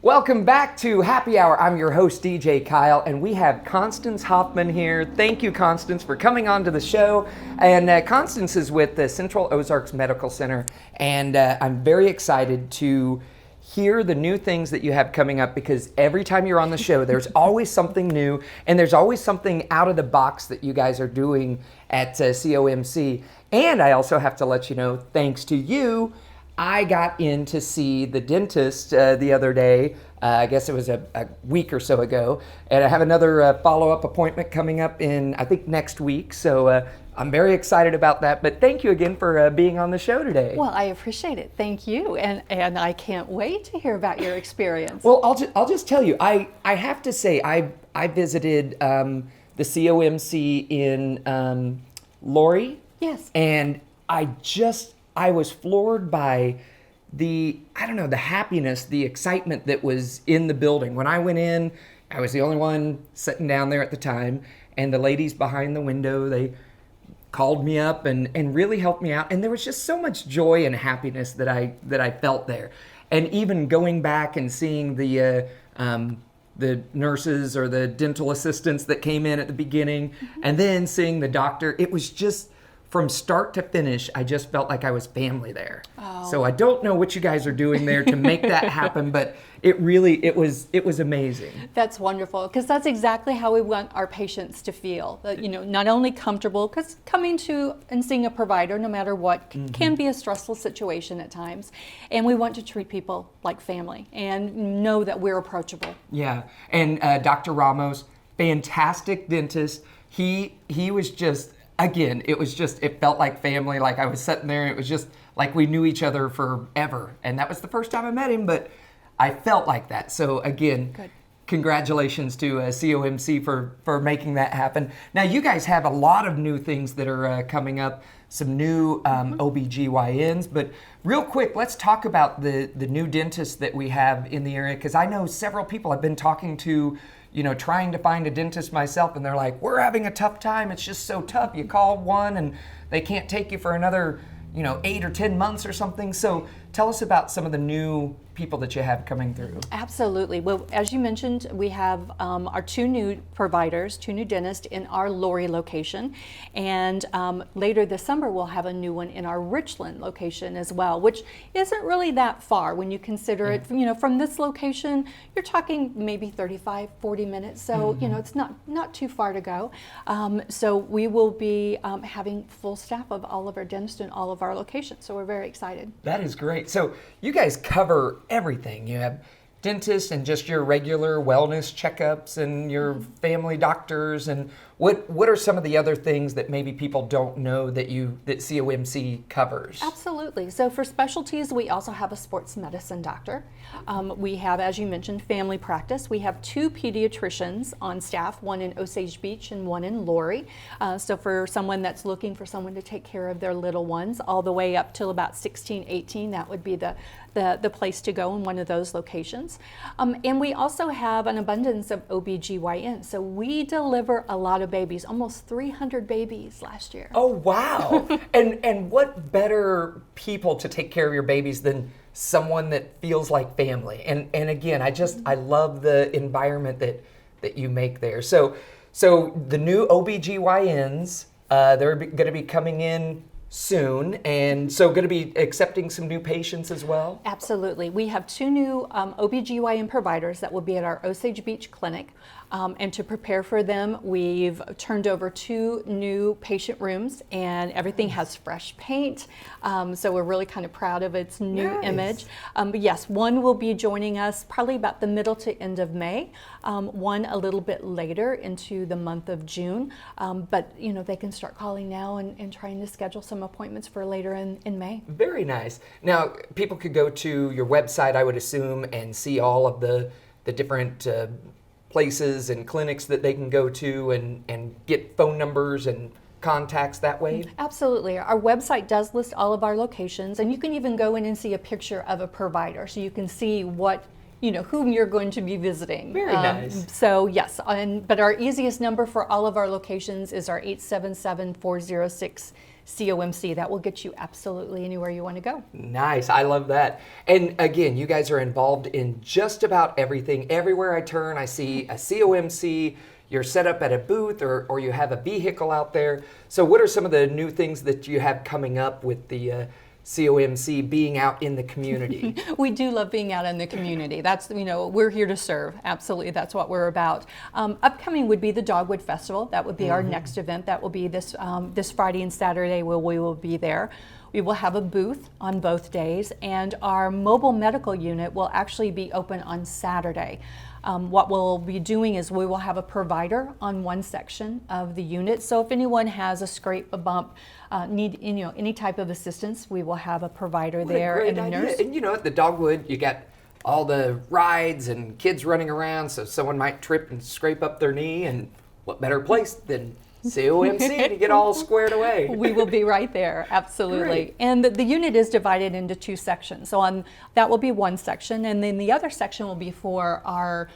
Welcome back to Happy Hour. I'm your host, DJ Kyle, and we have Constance Hoffman here. Thank you, Constance, for coming on to the show. And Constance is with the Central Ozarks Medical Center, and I'm very excited to hear the new things that you have coming up, because every time you're on the show, there's always something new, and there's always something out of the box that you guys are doing at COMC. And I also have to let you know, thanks to you, I got in to see the dentist the other day. I guess it was a week or so ago. And I have another follow-up appointment coming up in, I think, next week. So I'm very excited about that. But thank you again for being on the show today. Well, I appreciate it. Thank you. And I can't wait to hear about your experience. Well, I'll just tell you, I have to say, I visited the COMC in Lori. Yes. And I was floored by the happiness, the excitement that was in the building. When I went in, I was the only one sitting down there at the time, and the ladies behind the window, they called me up and really helped me out. And there was just so much joy and happiness that I felt there. And even going back and seeing the nurses or the dental assistants that came in at the beginning, and then seeing the doctor, it was just, from start to finish, I just felt like I was family there. Oh. So I don't know what you guys are doing there to make that happen, but it was amazing. That's wonderful, because that's exactly how we want our patients to feel. That, not only comfortable, because coming to and seeing a provider, no matter what, can be a stressful situation at times, and we want to treat people like family and know that we're approachable. Yeah, and Dr. Ramos, fantastic dentist. He was just, again, it felt like family, like I was sitting there, and it was just like we knew each other forever. And that was the first time I met him, but I felt like that. So again, good. Congratulations to COMC for making that happen. Now, you guys have a lot of new things that are coming up, some new OBGYNs, but real quick, let's talk about the new dentists that we have in the area, because I know several people I've been talking to, trying to find a dentist myself, and they're like, we're having a tough time. It's just so tough. You call one and they can't take you for another, 8 or 10 months or something. So tell us about some of the new people that you have coming through. Absolutely. Well, as you mentioned, we have our two new providers, two new dentists in our Lori location. And later this summer, we'll have a new one in our Richland location as well, which isn't really that far when you consider it, from this location, you're talking maybe 35, 40 minutes. So, it's not too far to go. So we will be having full staff of all of our dentists in all of our locations. So we're very excited. That is great. So you guys cover everything. You have dentists and just your regular wellness checkups and your family doctors, and what are some of the other things that maybe people don't know that COMC covers? Absolutely. So for specialties, we also have a sports medicine doctor. We have, as you mentioned, family practice. We have two pediatricians on staff, one in Osage Beach and one in Lori. So for someone that's looking for someone to take care of their little ones all the way up till about 16, 18, that would be the place to go in one of those locations. And we also have an abundance of OBGYN. So we deliver a lot of babies, almost 300 babies last year. Oh, wow. And what better people to take care of your babies than someone that feels like family? And again, I love the environment that you make there. So the new OBGYNs, they're going to be coming in soon, and so going to be accepting some new patients as well? Absolutely. We have two new OBGYN providers that will be at our Osage Beach clinic. And to prepare for them, we've turned over two new patient rooms, and everything has fresh paint. So we're really kind of proud of its new image. But yes, one will be joining us probably about the middle to end of May, one a little bit later into the month of June. But they can start calling now and trying to schedule some appointments for later in May. Very nice. Now, people could go to your website, I would assume, and see all of the different places and clinics that they can go to and get phone numbers and contacts that way? Absolutely. Our website does list all of our locations, and you can even go in and see a picture of a provider, so you can see whom you're going to be visiting. Very nice. So yes, but our easiest number for all of our locations is our 877-406 COMC. That will get you absolutely anywhere you want to go. Nice. I love that. And again, you guys are involved in just about everything. Everywhere I turn, I see a COMC. You're set up at a booth or you have a vehicle out there. So what are some of the new things that you have coming up with the COMC being out in the community? We do love being out in the community. That's, we're here to serve. Absolutely, that's what we're about. Upcoming would be the Dogwood Festival. That would be our next event. That will be this Friday and Saturday where we will be there. We will have a booth on both days, and our mobile medical unit will actually be open on Saturday. What we'll be doing is we will have a provider on one section of the unit. So if anyone has a scrape, a bump, need any type of assistance, we will have a provider there and a nurse. And at the Dogwood, you got all the rides and kids running around, so someone might trip and scrape up their knee, and what better place than COMC to get all squared away. We will be right there, absolutely. Great. And the unit is divided into two sections. So that will be one section, and then the other section will be for our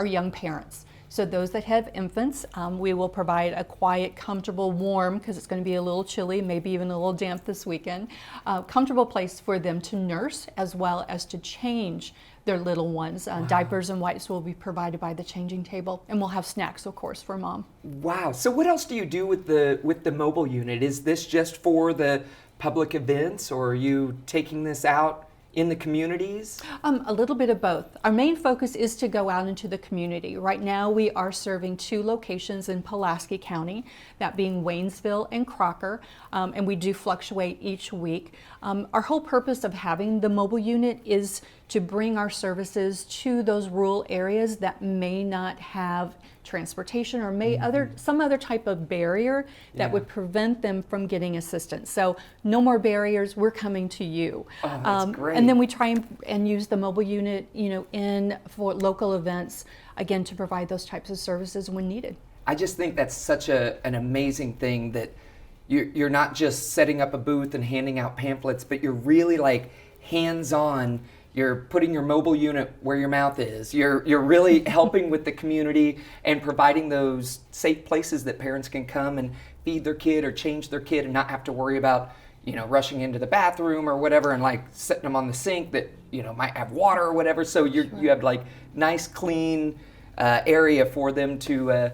young parents. So those that have infants, we will provide a quiet, comfortable, warm, because it's going to be a little chilly, maybe even a little damp this weekend, comfortable place for them to nurse as well as to change their little ones. Diapers and wipes will be provided by the changing table, and we'll have snacks, of course, for mom. Wow. So what else do you do with the mobile unit? Is this just for the public events, or are you taking this out in the communities? A little bit of both. Our main focus is to go out into the community. Right now we are serving 2 locations in Pulaski County, that being Waynesville and Crocker, and we do fluctuate each week. Our whole purpose of having the mobile unit is to bring our services to those rural areas that may not have transportation or some other type of barrier that would prevent them from getting assistance. So no more barriers, we're coming to you. Oh, that's great. And then we try and use the mobile unit, for local events, again, to provide those types of services when needed. I just think that's such an amazing thing that you're not just setting up a booth and handing out pamphlets, but you're really like hands-on. You're putting your mobile unit where your mouth is. You're really helping with the community and providing those safe places that parents can come and feed their kid or change their kid and not have to worry about, rushing into the bathroom or whatever and like setting them on the sink that, might have water or whatever. So you have like nice, clean area for them to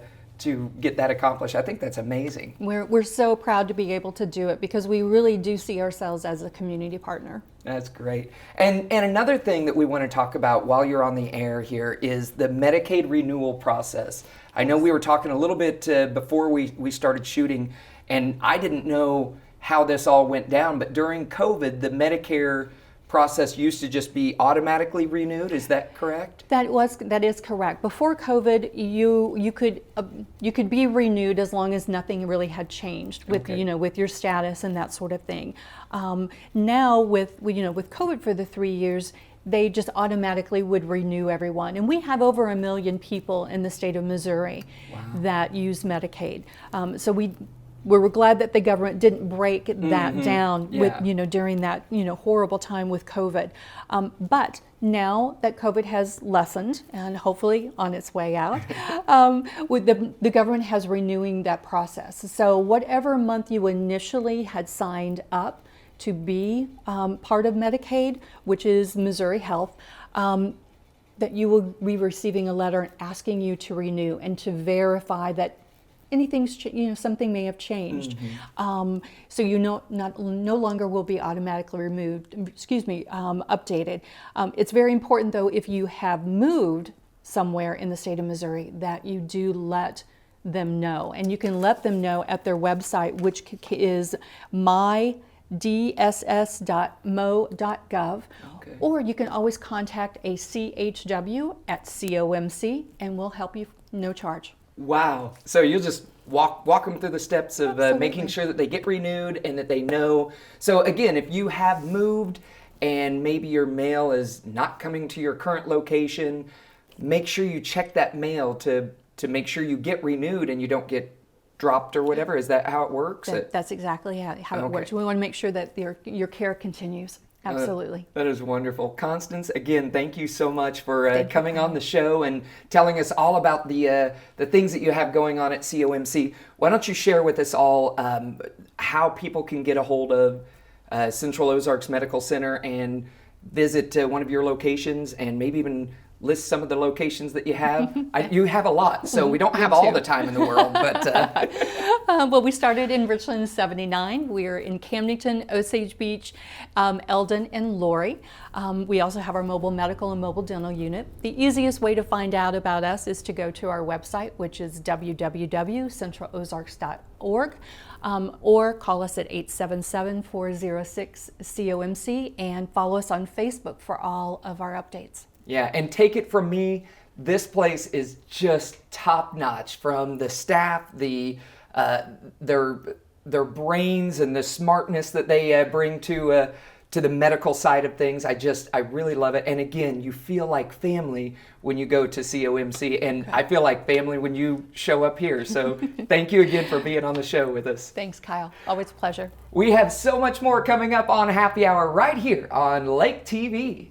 get that accomplished. I think that's amazing. We're so proud to be able to do it because we really do see ourselves as a community partner. That's great. And another thing that we want to talk about while you're on the air here is the Medicaid renewal process. I know we were talking a little bit before we started shooting, and I didn't know how this all went down, but during COVID, the Medicare process used to just be automatically renewed. Is that correct? That is correct. Before COVID, you could be renewed as long as nothing really had changed with with your status and that sort of thing. Now with COVID for the 3 years, they just automatically would renew everyone. And we have over 1 million people in the state of Missouri that use Medicaid. So we were glad that the government didn't break that down with during that horrible time with COVID. But now that COVID has lessened and hopefully on its way out, with the government has renewing that process. So whatever month you initially had signed up to be part of Medicaid, which is Missouri Health, that you will be receiving a letter asking you to renew and to verify that something may have changed. So no longer will be automatically updated. It's very important though, if you have moved somewhere in the state of Missouri, that you do let them know. And you can let them know at their website, which is mydss.mo.gov. Or you can always contact a CHW at COMC and we'll help you, no charge. Wow. So you'll just walk them through the steps of making sure that they get renewed and that they know. So again, if you have moved and maybe your mail is not coming to your current location, make sure you check that mail to make sure you get renewed and you don't get dropped or whatever. Is that how it works? That's exactly how it works. We want to make sure that your care continues. Absolutely. That is wonderful. Constance, again, thank you so much for Thank you, coming on Kyle. the show and telling us all about the things that you have going on at COMC. Why don't you share with us all how people can get a hold of Central Ozarks Medical Center and visit one of your locations, and maybe even list some of the locations that you have. You have a lot, so we don't have all the time in the world, but Well, we started in Richland in '79. We're in Camdenton, Osage Beach, Eldon, and Laurie. We also have our mobile medical and mobile dental unit. The easiest way to find out about us is to go to our website, which is www.centralozarks.org, or call us at 877-406-COMC, and follow us on Facebook for all of our updates. yeah, and take it from me, this place is just top notch, from the staff, their brains and the smartness that they bring to the medical side of things. I really love it. And again, you feel like family when you go to COMC, and I feel like family when you show up here. So thank you again for being on the show with us. Thanks, Kyle. Always a pleasure. We have so much more coming up on Happy Hour right here on Lake TV.